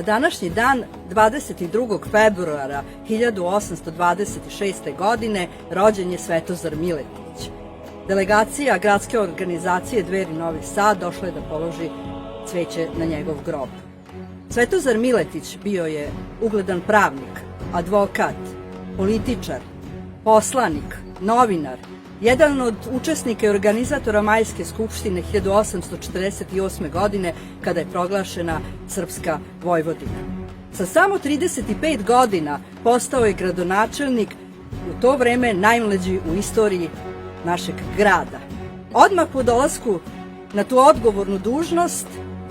Na današnji dan, 22. februara 1826. godine, rođen je Svetozar Miletić. Delegacija gradske organizacije Dveri Novi Sad došla je da položi cveće na njegov grob. Svetozar Miletić bio je ugledan pravnik, advokat, političar, poslanik, novinar, jedan od učesnika i organizatora Majske skupštine 1848. godine kada je proglašena Srpska Vojvodina. Sa samo 35 godina postao je gradonačelnik, u to vreme najmlađi u istoriji našeg grada. Odmah po dolasku na tu odgovornu dužnost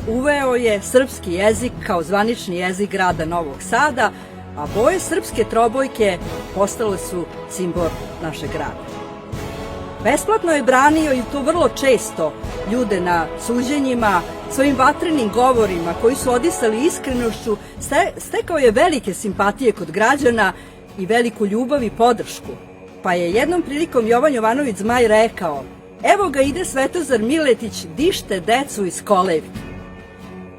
uveo je srpski jezik kao zvanični jezik grada Novog Sada, a boje srpske trobojke postale su simbol našeg grada. Besplatno je branio, i to vrlo često, ljude na suđenjima, svojim vatrenim govorima koji su odisali iskrenošću, stekao je velike simpatije kod građana i veliku ljubav i podršku. Pa je jednom prilikom Jovan Jovanović Zmaj rekao: "Evo ga ide Svetozar Miletić, dište decu iz kolevki."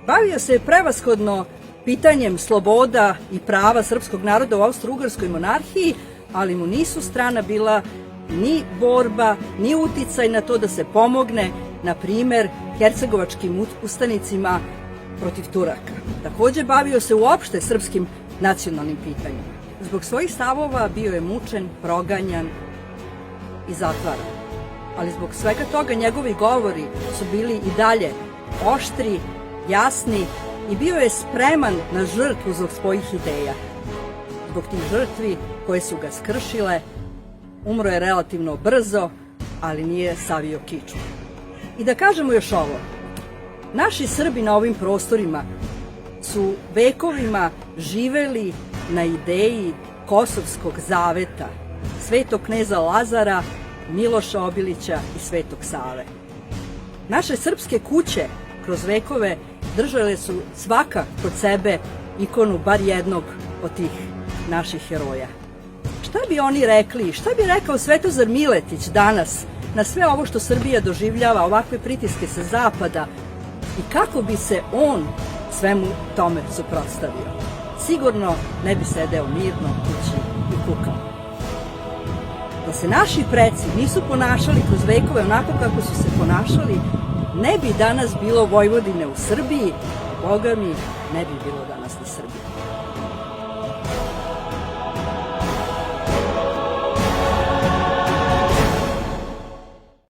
Bavio se prevashodno pitanjem sloboda i prava srpskog naroda u Austro-Ugarskoj monarhiji, ali mu nisu strana bila ni borba, ni uticaj na to da se pomogne, na primer, hercegovačkim ustanicima protiv Turaka. Takođe bavio se uopšte srpskim nacionalnim pitanjima. Zbog svojih stavova bio je mučen, proganjan i zatvaran. Ali zbog svega toga njegovi govori su bili i dalje oštri, jasni i bio je spreman na žrtvu zbog svojih ideja. Zbog tih žrtvi koje su ga skršile, umro je relativno brzo, ali nije savio kičmu. I da kažemo još ovo, naši Srbi na ovim prostorima su vekovima živeli na ideji Kosovskog zaveta, Svetog kneza Lazara, Miloša Obilića i Svetog Save. Naše srpske kuće kroz vekove držale su svaka kod sebe ikonu bar jednog od tih naših heroja. Šta bi oni rekli, šta bi rekao Svetozar Miletić danas na sve ovo što Srbija doživljava, ovakve pritiske sa zapada, i kako bi se on svemu tome suprotstavio? Sigurno ne bi sedeo mirno kući i kukao. Da se naši preci nisu ponašali kroz vekove onako kako su se ponašali, ne bi danas bilo Vojvodine u Srbiji, Boga mi, ne bi bilo danas ni Srbije.